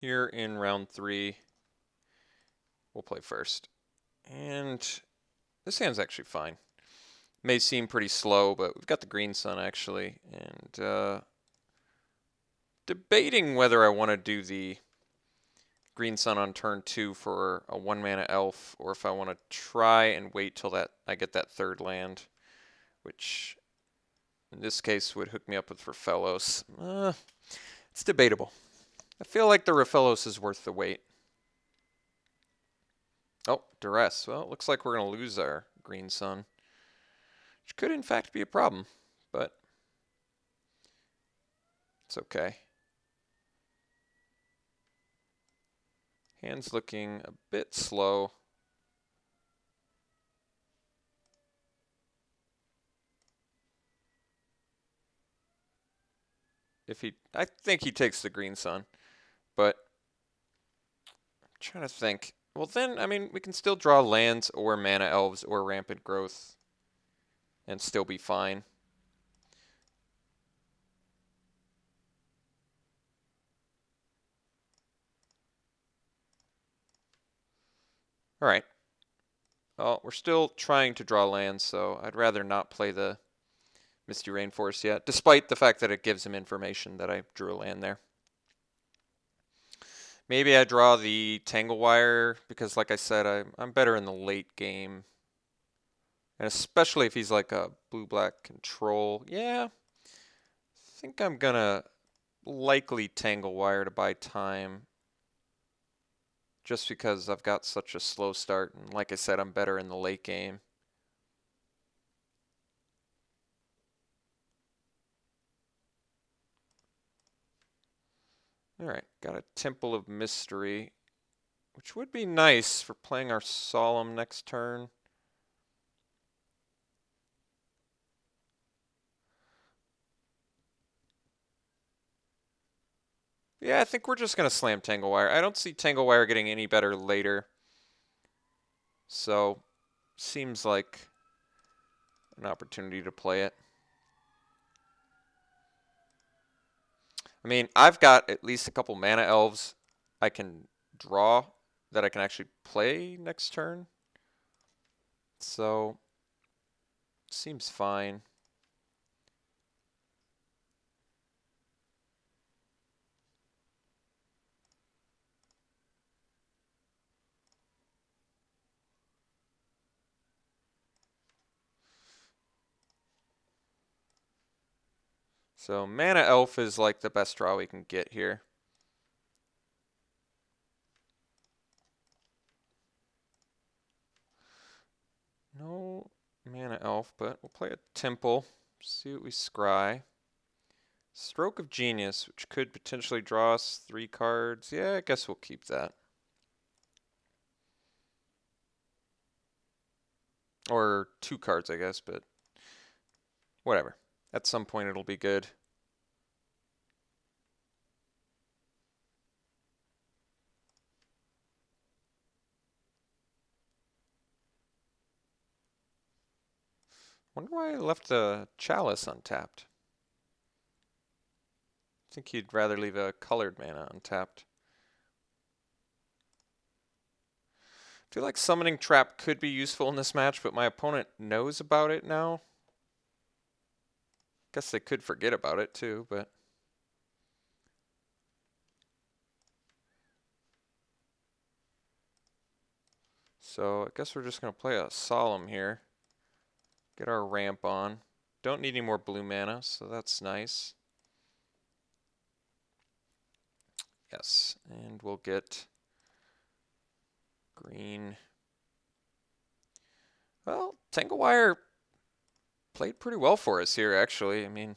Here in round 3, we'll play first. And this hand's actually fine. May seem pretty slow, but we've got the green sun actually. And debating whether I want to do the green sun on turn 2 for a 1-mana elf, or if I want to try and wait till that I get that third land, which in this case would hook me up with Rafellos. It's debatable. I feel like the Rafellos is worth the wait. Oh, duress. Well, it looks like we're going to lose our green sun, which could in fact be a problem, but it's okay. Hand's looking a bit slow. I think he takes the green sun, but I'm trying to think. Well, then, I mean, we can still draw lands or mana elves or rampant growth and still be fine. All right. Well, we're still trying to draw lands, so I'd rather not play the Misty Rainforest yet, despite the fact that it gives him information that I drew a land there. Maybe I draw the Tangle Wire because, like I said, I'm better in the late game. And especially if he's like a blue-black control. Yeah, I think I'm going to likely Tangle Wire to buy time. Just because I've got such a slow start. And like I said, I'm better in the late game. Alright, got a Temple of Mystery, which would be nice for playing our Solemn next turn. Yeah, I think we're just going to slam Tangle Wire. I don't see Tangle Wire getting any better later. So, seems like an opportunity to play it. I mean, I've got at least a couple mana elves I can draw that I can actually play next turn. So, seems fine. So, Mana Elf is like the best draw we can get here. No Mana Elf, but we'll play a Temple. See what we scry. Stroke of Genius, which could potentially draw us 3 cards. Yeah, I guess we'll keep that. Or 2 cards, I guess, but whatever. At some point it'll be good. Wonder why I left the Chalice untapped. I think you'd rather leave a colored mana untapped. I feel like Summoning Trap could be useful in this match, but my opponent knows about it now. Guess they could forget about it too, but... So I guess we're just going to play a Solemn here. Get our ramp on. Don't need any more blue mana, so that's nice. Yes, and we'll get green. Well, Tangle Wire played pretty well for us here, actually. I mean,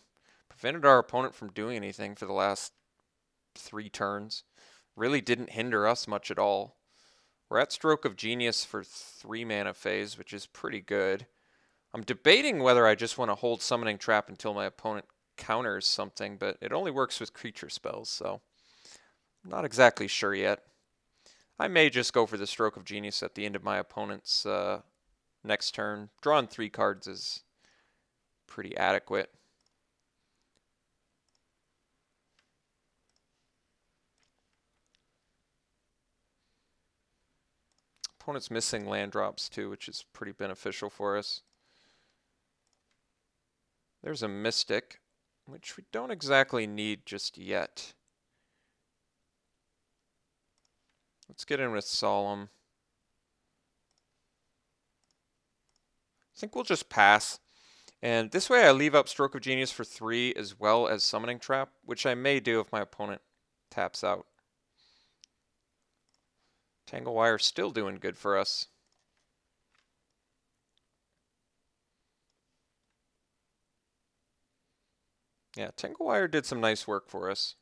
prevented our opponent from doing anything for the last 3 turns. Really didn't hinder us much at all. We're at Stroke of Genius for 3 mana phase, which is pretty good. I'm debating whether I just want to hold Summoning Trap until my opponent counters something, but it only works with creature spells, so I'm not exactly sure yet. I may just go for the Stroke of Genius at the end of my opponent's next turn. Drawing 3 cards is pretty adequate. Opponent's missing land drops too, which is pretty beneficial for us. There's a Mystic, which we don't exactly need just yet. Let's get in with Solemn. I think we'll just pass. And this way I leave up Stroke of Genius for 3 as well as Summoning Trap, which I may do if my opponent taps out. Tangle Wire still doing good for us. Yeah, Tangle Wire did some nice work for us.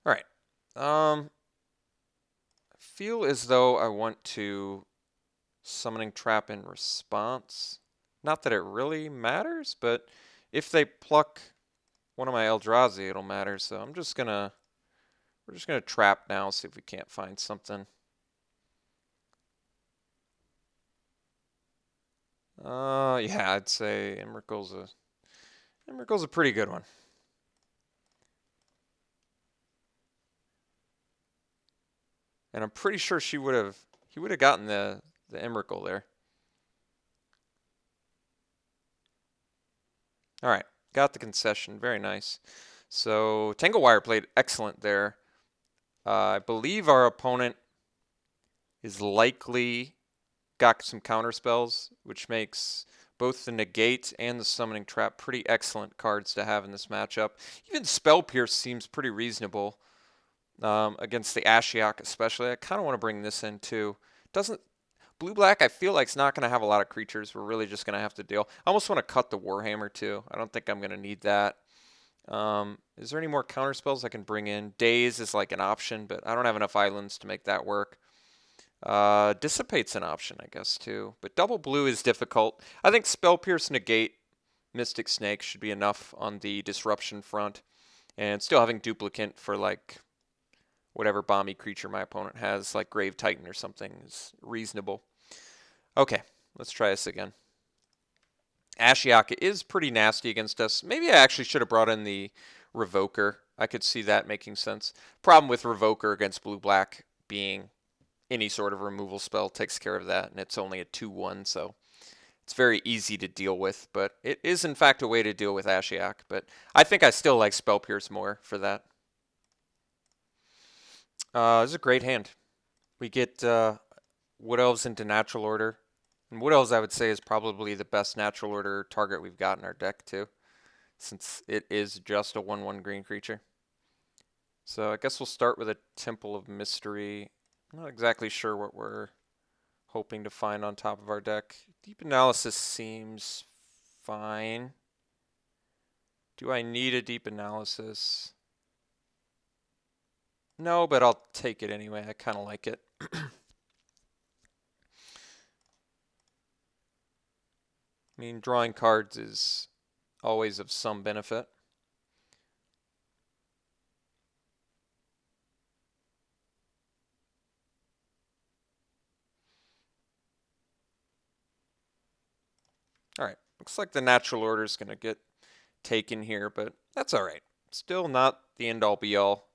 All right. I feel as though I want to Summoning Trap in response. Not that it really matters, but if they pluck one of my Eldrazi, it'll matter. So we're just gonna trap now, see if we can't find something. Yeah, I'd say Emrakul's a pretty good one. And I'm pretty sure he would have gotten the Emrakul there. All right, got the concession, very nice. So Tangle Wire played excellent there. I believe our opponent is likely got some counter spells, which makes both the Negate and the Summoning Trap pretty excellent cards to have in this matchup. Even Spell Pierce seems pretty reasonable against the Ashiok especially. I kind of want to bring this in too. Blue-black, I feel like it's not going to have a lot of creatures. We're really just going to have to deal. I almost want to cut the Warhammer too. I don't think I'm going to need that. Is there any more counter spells I can bring in? Daze is like an option, but I don't have enough islands to make that work. Dissipate's an option, I guess, too. But double blue is difficult. I think Spell Pierce, Negate, Mystic Snake should be enough on the disruption front. And still having Duplicant for, like, whatever bomby creature my opponent has, like Grave Titan or something, is reasonable. Okay, let's try this again. Ashiok is pretty nasty against us. Maybe I actually should have brought in the Revoker. I could see that making sense. Problem with Revoker against blue-black being any sort of removal spell takes care of that, and it's only a 2/1, so it's very easy to deal with. But it is, in fact, a way to deal with Ashiok. But I think I still like Spell Pierce more for that. This is a great hand. We get Wood Elves into Natural Order. And Wood Elves, I would say, is probably the best Natural Order target we've got in our deck, too, since it is just a 1/1 green creature. So I guess we'll start with a Temple of Mystery. I'm not exactly sure what we're hoping to find on top of our deck. Deep Analysis seems fine. Do I need a Deep Analysis? No, but I'll take it anyway. I kind of like it. I mean, drawing cards is always of some benefit. All right, looks like the Natural Order is going to get taken here, but that's all right. Still not the end-all be-all.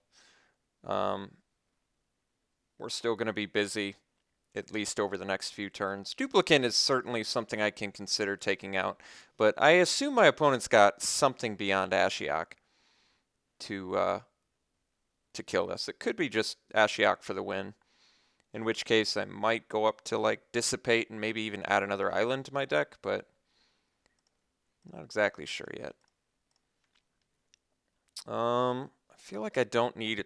We're still going to be busy, at least over the next few turns. Duplicant is certainly something I can consider taking out, but I assume my opponent's got something beyond Ashiok to kill us. It could be just Ashiok for the win, in which case I might go up to like Dissipate and maybe even add another island to my deck, but I'm not exactly sure yet. I feel like I don't need a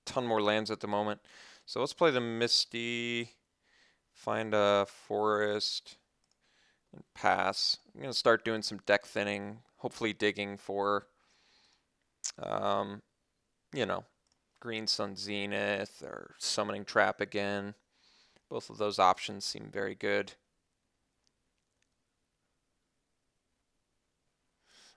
ton more lands at the moment. So let's play the Misty, find a forest, and pass. I'm going to start doing some deck thinning, hopefully digging for, you know, Green Sun Zenith or Summoning Trap again. Both of those options seem very good.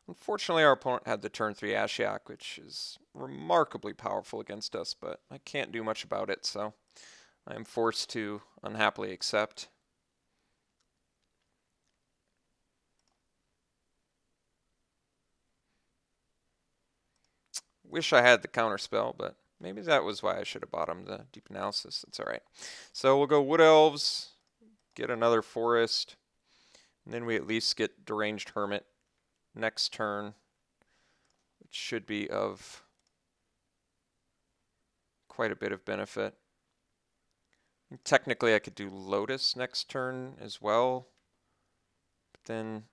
Unfortunately, our opponent had the turn 3 Ashiok, which is remarkably powerful against us, but I can't do much about it, so I am forced to unhappily accept. Wish I had the counter spell, but Maybe that was why I should have bought him the deep analysis. That's all right. So we'll go Wood Elves, get another Forest, and then we at least get Deranged Hermit next turn, which should be of quite a bit of benefit. And technically, I could do Lotus next turn as well, but then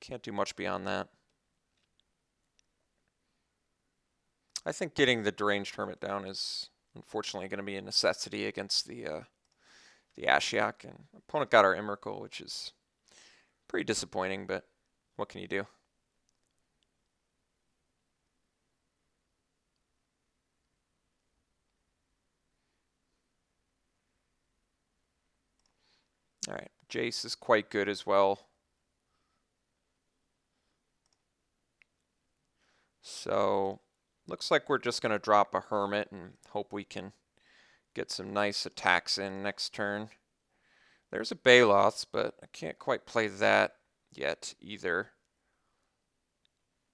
can't do much beyond that. I think getting the Deranged Hermit down is unfortunately going to be a necessity against the Ashiok, and opponent got our Emrakul, which is pretty disappointing, but what can you do? All right, Jace is quite good as well. So looks like we're just going to drop a Hermit and hope we can get some nice attacks in next turn. There's a Baloth, but I can't quite play that yet either.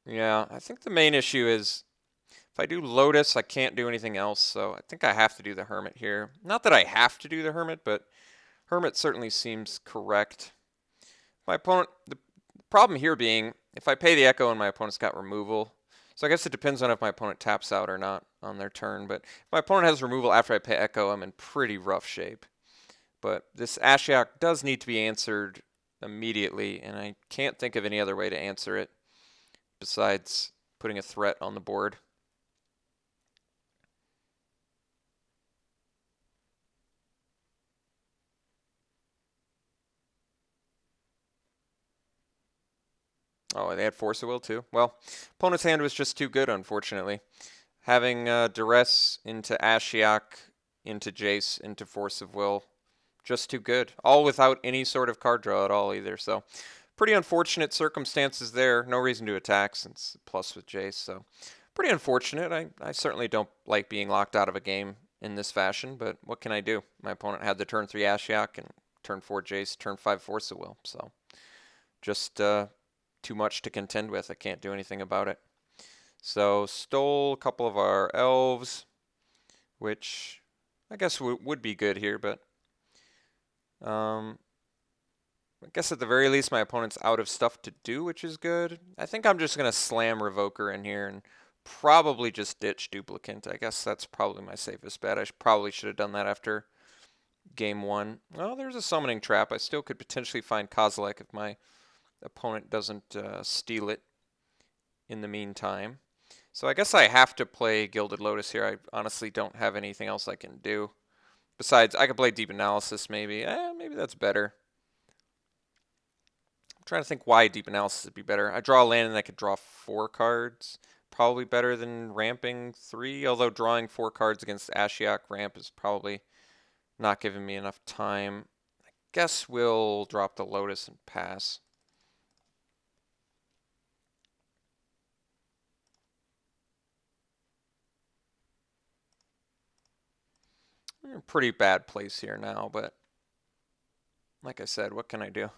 Yeah, I think the main issue is if I do Lotus, I can't do anything else, so I think I have to do the Hermit here. Not that I have to do the Hermit, but Hermit certainly seems correct. My opponent, the problem here being, if I pay the Echo and my opponent's got removal, so I guess it depends on if my opponent taps out or not on their turn, but if my opponent has removal after I pay Echo, I'm in pretty rough shape. But this Ashiok does need to be answered immediately, and I can't think of any other way to answer it besides putting a threat on the board. Oh, they had Force of Will too. Well, opponent's hand was just too good, unfortunately. Having Duress into Ashiok, into Jace, into Force of Will, just too good. All without any sort of card draw at all either. So pretty unfortunate circumstances there. No reason to attack since plus with Jace. So pretty unfortunate. I certainly don't like being locked out of a game in this fashion, but what can I do? My opponent had the turn 3 Ashiok and turn 4 Jace, turn 5 Force of Will. So just too much to contend with. I can't do anything about it. So stole a couple of our elves, which I guess would be good here, but I guess at the very least my opponent's out of stuff to do, which is good. I think I'm just going to slam Revoker in here and probably just ditch Duplicant. I guess that's probably my safest bet. I probably should have done that after game 1. Well, there's a summoning trap. I still could potentially find Kozilek if my opponent doesn't steal it in the meantime. So I guess I have to play Gilded Lotus here. I honestly don't have anything else I can do. Besides, I could play Deep Analysis maybe. Maybe that's better. I'm trying to think why Deep Analysis would be better. I draw a land and I could draw 4 cards. Probably better than ramping 3, although drawing 4 cards against Ashiok ramp is probably not giving me enough time. I guess we'll drop the Lotus and pass. We're in a pretty bad place here now, but like I said, what can I do?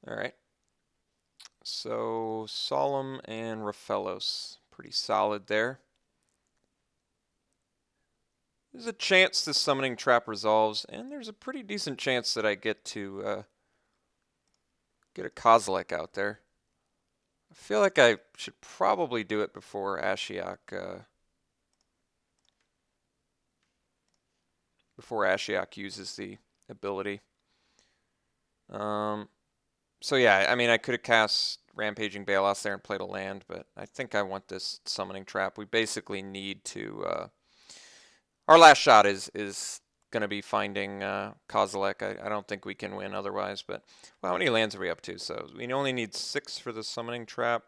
All right. So Solemn and Raphaelos, pretty solid there. There's a chance the summoning trap resolves, and there's a pretty decent chance that I get to get a Kozilek out there. I feel like I should probably do it before Ashiok uses the ability. So yeah, I mean I could have cast Rampaging Baloth there and played a land, but I think I want this summoning trap. We basically need to our last shot is going to be finding Kozilek. I don't think we can win otherwise, but well, how many lands are we up to? So we only need 6 for the summoning trap.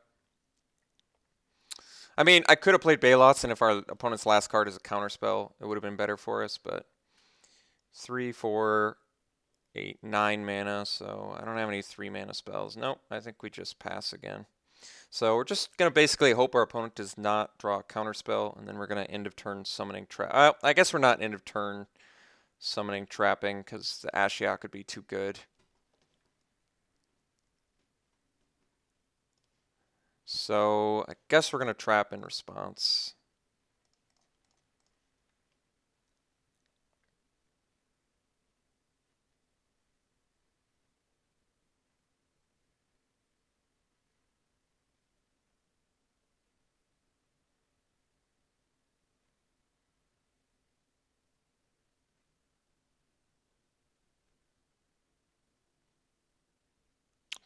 I mean, I could have played Baloth, and if our opponent's last card is a counterspell, it would have been better for us, but 3, 4, 8, 9 mana, so I don't have any 3 mana spells. Nope, I think we just pass again. So we're just going to basically hope our opponent does not draw a counterspell, and then we're going to end of turn summoning trap. I guess we're not end of turn summoning trapping because the Ashiok would be too good. So I guess we're going to trap in response.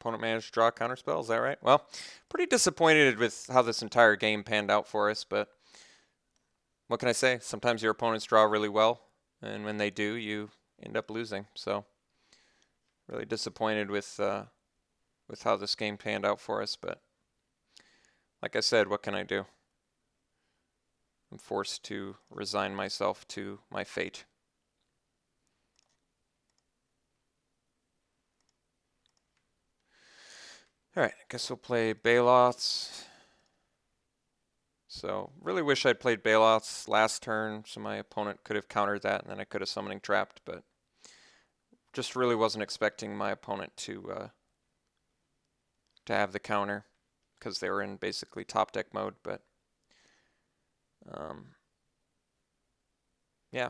Opponent managed to draw a counterspell, is that right? Well, pretty disappointed with how this entire game panned out for us, but what can I say? Sometimes your opponents draw really well, and when they do, you end up losing. So, really disappointed with how this game panned out for us, but like I said, what can I do? I'm forced to resign myself to my fate. Alright, I guess we'll play Baloths. So, really wish I'd played Baloths last turn so my opponent could have countered that and then I could have summoning trapped, but just really wasn't expecting my opponent to have the counter because they were in basically top deck mode, but yeah.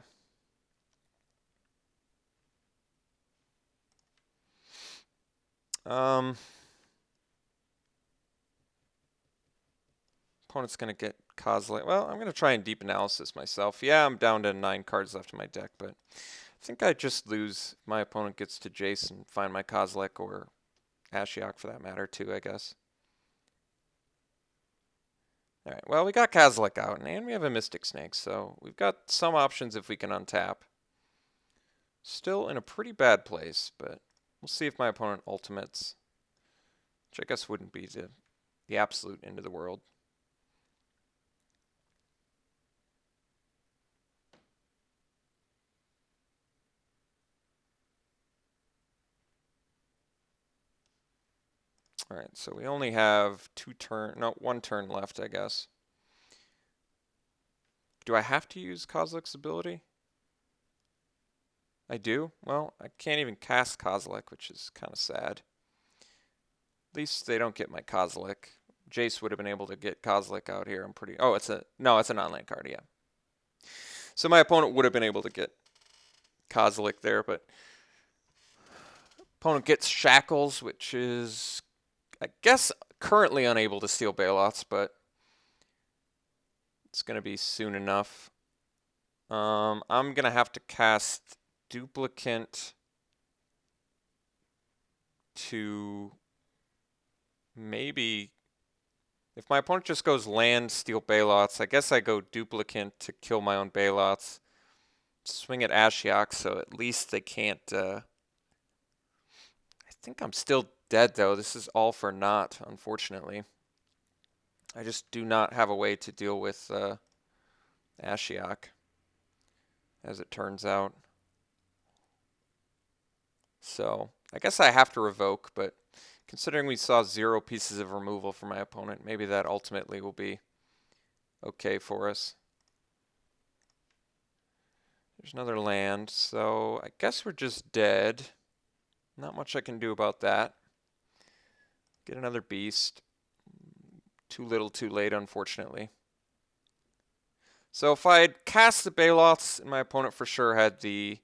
Opponent's going to get Kozilek. Well, I'm going to try and deep analysis myself. Yeah, I'm down to 9 cards left in my deck, but I think I just lose if my opponent gets to Jace and find my Kozilek or Ashiok for that matter too, I guess. Alright, well, we got Kozilek out, and we have a Mystic Snake, so we've got some options if we can untap. Still in a pretty bad place, but we'll see if my opponent ultimates, which I guess wouldn't be the absolute end of the world. Alright, so we only have one turn left, I guess. Do I have to use Kozilek's ability? I do? Well, I can't even cast Kozilek, which is kind of sad. At least they don't get my Kozilek. Jace would have been able to get Kozilek out here. Oh, it's a non-land card, yeah. So my opponent would have been able to get Kozilek there, but opponent gets Shackles, which is, I guess, currently unable to steal Baloths, but it's going to be soon enough. I'm going to have to cast Duplicant to maybe, if my opponent just goes land, steal Baloths, I guess I go Duplicant to kill my own Baloths. Swing at Ashiok, so at least they can't, I think I'm still dead, though. This is all for naught, unfortunately. I just do not have a way to deal with Ashiok, as it turns out. So, I guess I have to revoke, but considering we saw 0 pieces of removal from my opponent, maybe that ultimately will be okay for us. There's another land, so I guess we're just dead. Not much I can do about that. Get another beast. Too little, too late, unfortunately. So if I had cast the Baloths, my opponent for sure had the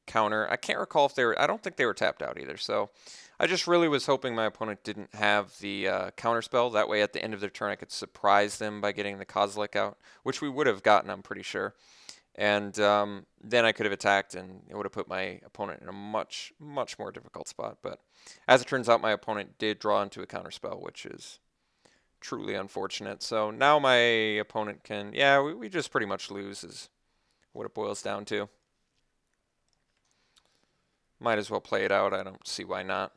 counter. I can't recall if they were, I don't think they were tapped out either. So I just really was hoping my opponent didn't have the counter spell. That way at the end of their turn I could surprise them by getting the Kozilek out, which we would have gotten, I'm pretty sure. And then I could have attacked and it would have put my opponent in a much, much more difficult spot. But as it turns out, my opponent did draw into a counterspell, which is truly unfortunate. So now my opponent can, yeah, we just pretty much lose is what it boils down to. Might as well play it out. I don't see why not.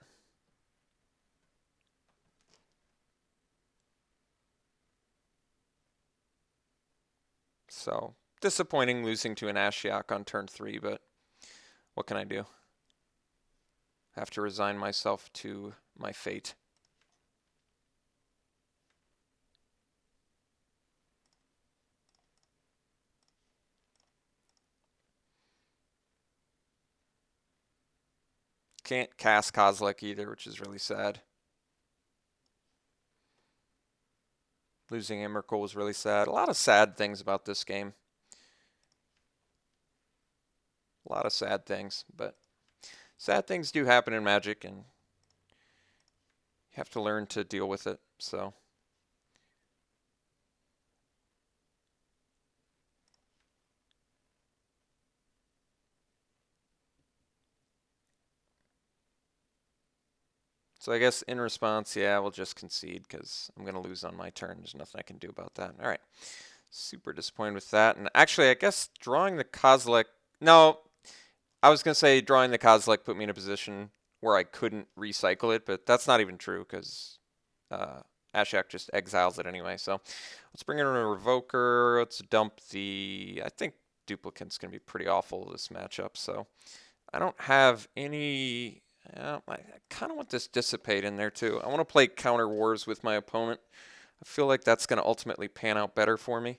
So disappointing losing to an Ashiok on turn 3, but what can I do? Have to resign myself to my fate. Can't cast Kozilek either, which is really sad. Losing Emrakul was really sad. A lot of sad things about this game. A lot of sad things, but sad things do happen in Magic, and you have to learn to deal with it. So I guess in response, yeah, we'll just concede because I'm going to lose on my turn. There's nothing I can do about that. All right. Super disappointed with that. And actually, I guess drawing the Kozilek... No, I was going to say drawing the Kozilek put me in a position where I couldn't recycle it, but that's not even true because Ashiok just exiles it anyway. So let's bring in a Revoker. Let's dump the... I think Duplicate's going to be pretty awful this matchup, so I don't have any... I kind of want this Dissipate in there too. I want to play Counter Wars with my opponent. I feel like that's going to ultimately pan out better for me.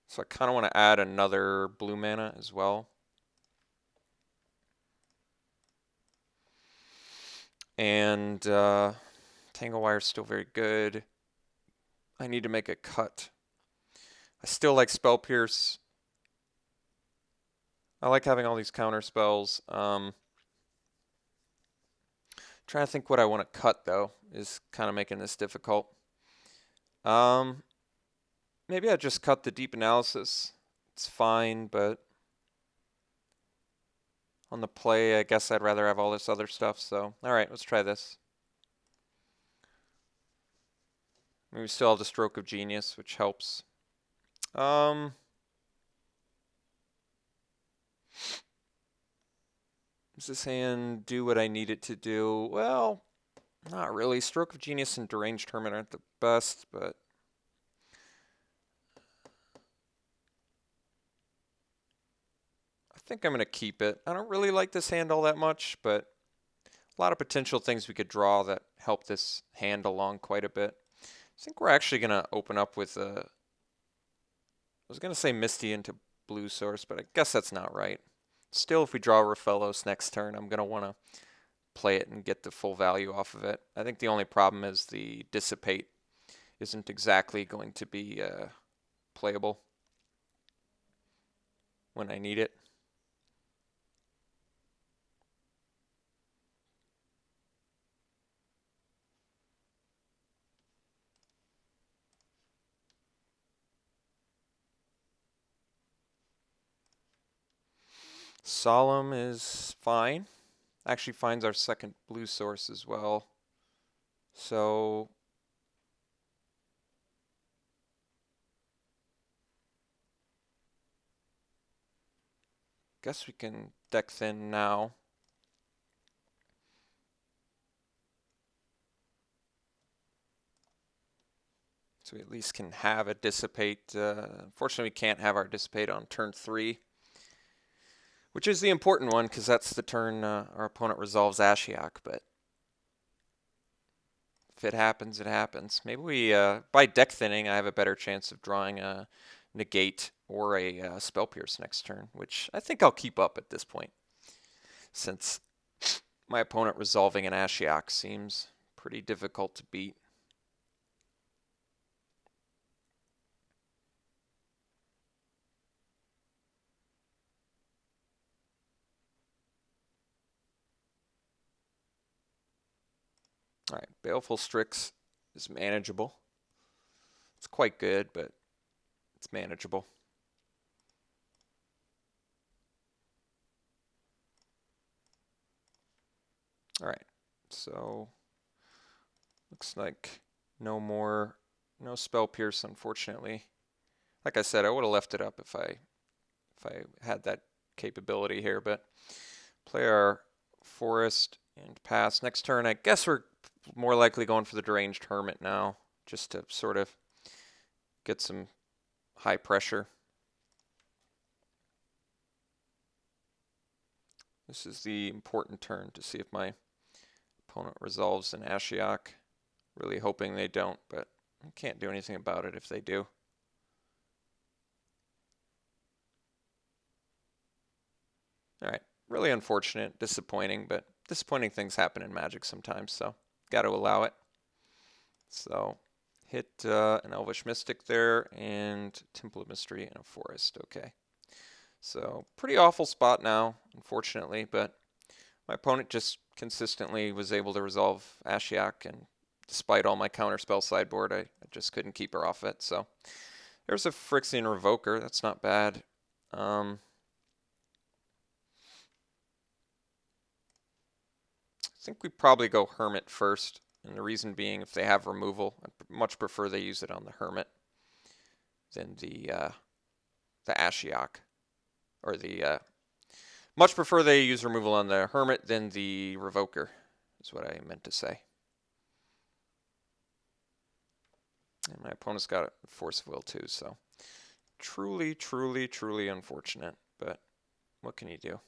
So I kind of want to add another blue mana as well. And Tangle Wire is still very good. I need to make a cut. I still like Spell Pierce. I like having all these counter spells. Trying to think what I want to cut, though, is kind of making this difficult. Maybe I just cut the Deep Analysis. It's fine, but on the play, I guess I'd rather have all this other stuff. So, all right, let's try this. We still have the Stroke of Genius, which helps. Does this hand do what I need it to do? Well, not really. Stroke of Genius and Deranged Hermit aren't the best, but I think I'm going to keep it. I don't really like this hand all that much, but a lot of potential things we could draw that help this hand along quite a bit. I think we're actually going to open up with a... I was going to say Misty into Blue Source, but I guess that's not right. Still, if we draw Raphaelos next turn, I'm going to want to play it and get the full value off of it. I think the only problem is the Dissipate isn't exactly going to be playable when I need it. Solemn is fine. Actually finds our second blue source as well. So guess we can deck thin now. So we at least can have a Dissipate. Unfortunately, we can't have our Dissipate on turn 3. Which is the important one, because that's the turn our opponent resolves Ashiok, but if it happens, it happens. Maybe we, by deck thinning, I have a better chance of drawing a Negate or a Spell Pierce next turn, which I think I'll keep up at this point, since my opponent resolving an Ashiok seems pretty difficult to beat. All right, Baleful Strix is manageable. It's quite good, but it's manageable. All right, so looks like no Spell Pierce, unfortunately. Like I said, I would have left it up if I had that capability here, but play our Forest and pass. Next turn, I guess we're more likely going for the Deranged Hermit now, just to sort of get some high pressure. This is the important turn to see if my opponent resolves an Ashiok. Really hoping they don't, but I can't do anything about it if they do. All right, really unfortunate, disappointing, but disappointing things happen in Magic sometimes, so got to allow it. So hit an Elvish Mystic there and Temple of Mystery and a Forest. Okay. So pretty awful spot now, unfortunately, but my opponent just consistently was able to resolve Ashiok, and despite all my counterspell sideboard, I just couldn't keep her off it. So there's a Phyrexian Revoker. That's not bad. I think we probably go Hermit first, and the reason being, if they have removal, I much prefer they use it on the Hermit than the Ashiok, or much prefer they use removal on the Hermit than the Revoker, is what I meant to say. And my opponent's got a Force of Will too, so truly, truly, truly unfortunate, but what can you do?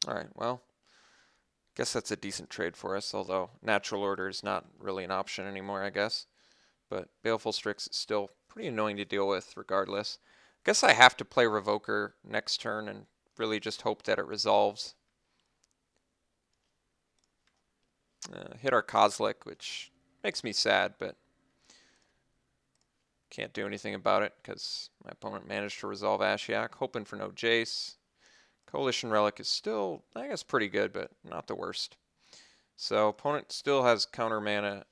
All right, well, guess that's a decent trade for us, although Natural Order is not really an option anymore, I guess. But Baleful Strix is still pretty annoying to deal with regardless. Guess I have to play Revoker next turn and really just hope that it resolves. Hit our Kozilek, which makes me sad, but can't do anything about it because my opponent managed to resolve Ashiok, hoping for no Jace. Coalition Relic is still, I guess, pretty good, but not the worst. So opponent still has counter mana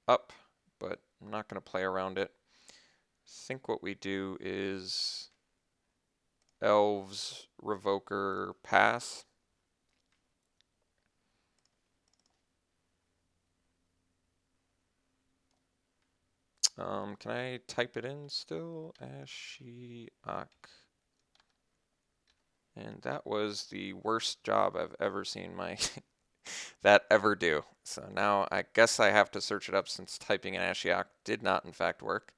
up, but I'm not going to play around it. I think what we do is Elves, Revoker, pass. Can I type it in still? Ashiok. And that was the worst job I've ever seen my that ever do. So now I guess I have to search it up since typing in Ashiok did not in fact work.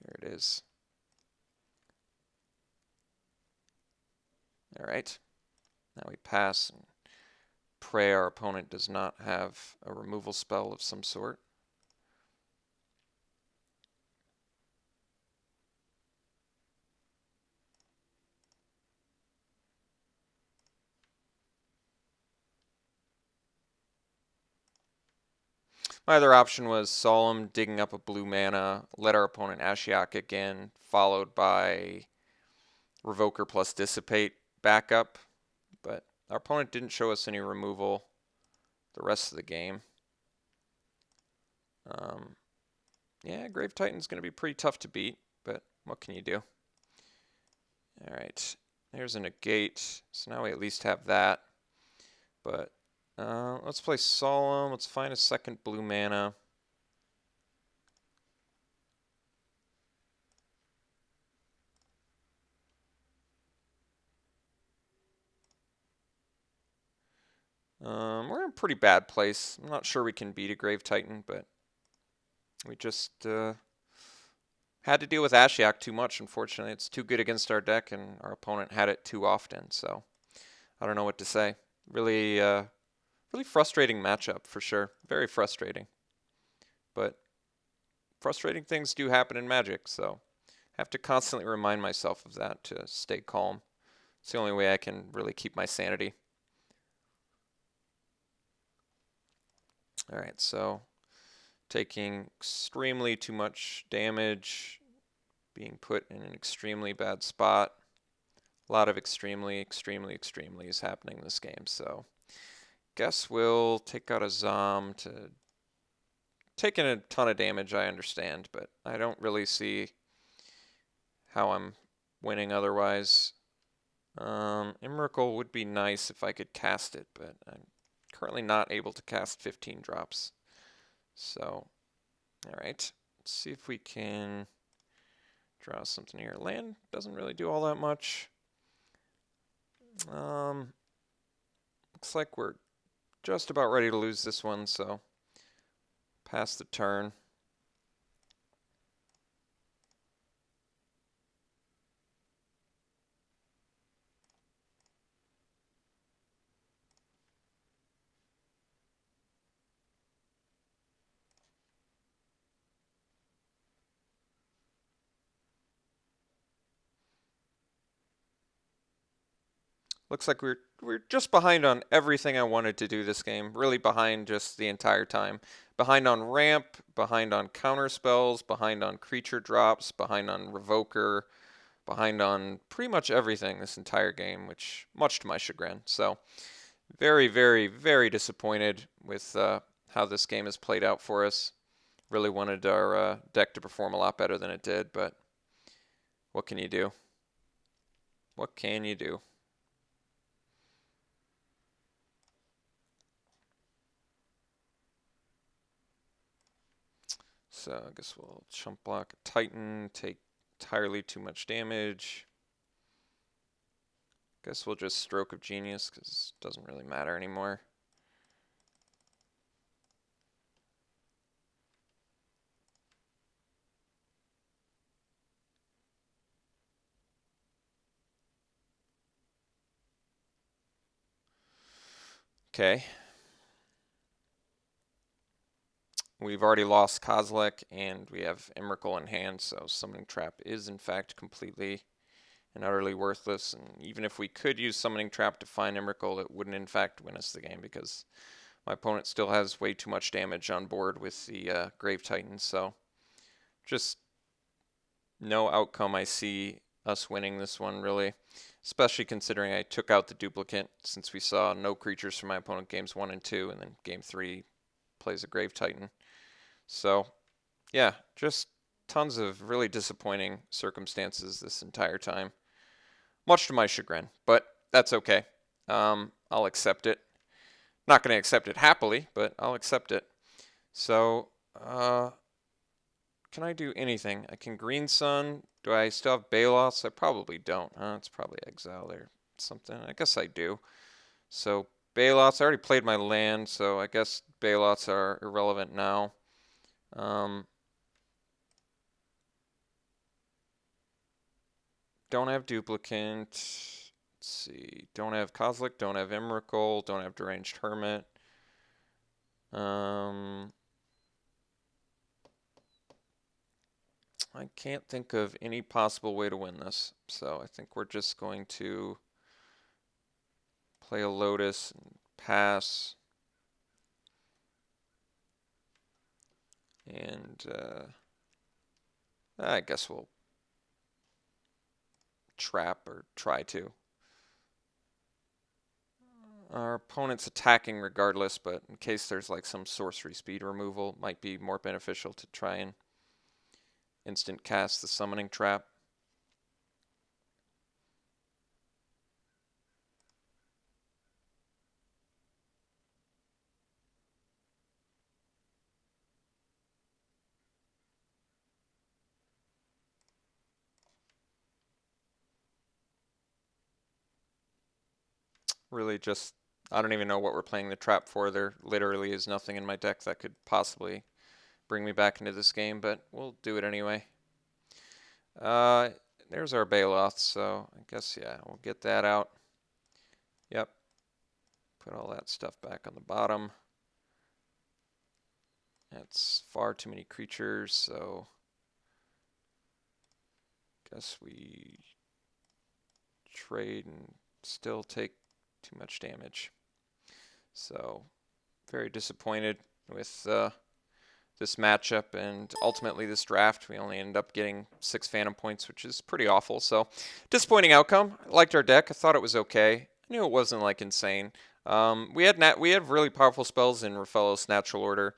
Here it is. All right. Now we pass and pray our opponent does not have a removal spell of some sort. My other option was Solemn, digging up a blue mana, let our opponent Ashiok again, followed by Revoker plus Dissipate backup. But our opponent didn't show us any removal the rest of the game. Yeah, Grave Titan's going to be pretty tough to beat, but what can you do? All right, there's a negate, so now we at least have that. But let's play Solemn. Let's find a second blue mana. We're in a pretty bad place. I'm not sure we can beat a Grave Titan, but we just had to deal with Ashiok too much, unfortunately. It's too good against our deck, and our opponent had it too often, so I don't know what to say. Really, really frustrating matchup for sure. Very frustrating. But frustrating things do happen in Magic, so I have to constantly remind myself of that to stay calm. It's the only way I can really keep my sanity. All right, so taking extremely too much damage, being put in an extremely bad spot. A lot of extremely, extremely, extremely is happening in this game, so guess we'll take out a Zom to taking a ton of damage, I understand, but I don't really see how I'm winning otherwise. Emrakul would be nice if I could cast it, but I'm currently not able to cast 15 drops. So, alright, let's see if we can draw something here. Land doesn't really do all that much. Looks like we're just about ready to lose this one, so pass the turn. Looks like we're just behind on everything I wanted to do this game. Really behind just the entire time. Behind on ramp, behind on counter spells, behind on creature drops, behind on revoker, behind on pretty much everything this entire game, which much to my chagrin. So very, very, very disappointed with how this game has played out for us. Really wanted our deck to perform a lot better than it did, but what can you do? What can you do? So I guess we'll chump block a Titan, take entirely too much damage. Guess we'll just Stroke of Genius because it doesn't really matter anymore. Okay. We've already lost Kozilek and we have Emrakul in hand, so Summoning Trap is in fact completely and utterly worthless. And even if we could use Summoning Trap to find Emrakul, it wouldn't in fact win us the game because my opponent still has way too much damage on board with the Grave Titans. So just no outcome I see us winning this one really, especially considering I took out the duplicate since we saw no creatures from my opponent games 1 and 2, and then game 3 plays a Grave Titan. So yeah, just tons of really disappointing circumstances this entire time, much to my chagrin, but that's okay. I'll accept it. Not going to accept it happily, but I'll accept it. So, can I do anything? I can Green Sun. Do I still have Baloths? I probably don't. It's probably Exile or something. I guess I do. So, Baloths. I already played my land, so I guess Baloths are irrelevant now. Don't have Duplicate. Let's see. Don't have Kozilek. Don't have Emrakul. Don't have Deranged Hermit. I can't think of any possible way to win this, so I think we're just going to play a Lotus and pass. And I guess we'll trap or try to. Our opponent's attacking regardless, but in case there's like some sorcery speed removal, it might be more beneficial to try and instant cast the Summoning Trap. Really just, I don't even know what we're playing the trap for. There literally is nothing in my deck that could possibly bring me back into this game, but we'll do it anyway. There's our Baloth, so I guess, yeah, we'll get that out. Yep. Put all that stuff back on the bottom. That's far too many creatures, so guess we trade and still take too much damage. So very disappointed with this matchup and ultimately this draft. We only ended up getting 6 Phantom points, which is pretty awful. So disappointing outcome. I liked our deck. I thought it was okay. I knew it wasn't like insane. We had really powerful spells in Raphaelos Natural Order,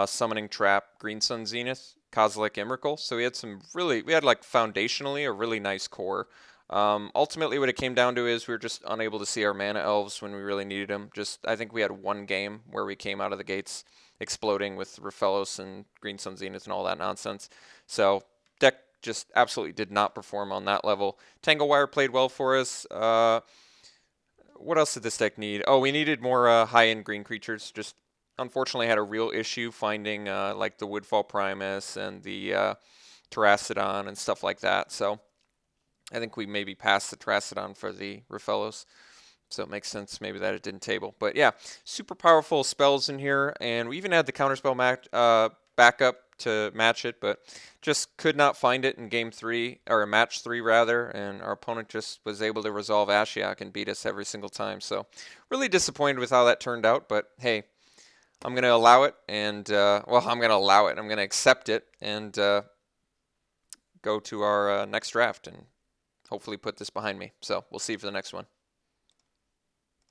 Summoning Trap, Green Sun Zenith, Kozilek Emrakul. So we had like foundationally a really nice core. Ultimately, what it came down to is we were just unable to see our mana elves when we really needed them. I think we had one game where we came out of the gates exploding with Raphaelos and Green Sun Zenith and all that nonsense. So deck just absolutely did not perform on that level. Tangle Wire played well for us. What else did this deck need? Oh, we needed more high-end green creatures. Just unfortunately had a real issue finding like the Woodfall Primus and the Terracodon and stuff like that. So I think we maybe passed the Terracodon for the Raphaelos. So it makes sense maybe that it didn't table. But yeah, super powerful spells in here. And we even had the counterspell backup to match it, but just could not find it in game 3, or match 3 rather, and our opponent just was able to resolve Ashiok and beat us every single time. So really disappointed with how that turned out, but hey, I'm going to allow it, and I'm going to allow it. I'm going to accept it and go to our next draft and hopefully put this behind me. So we'll see you for the next one.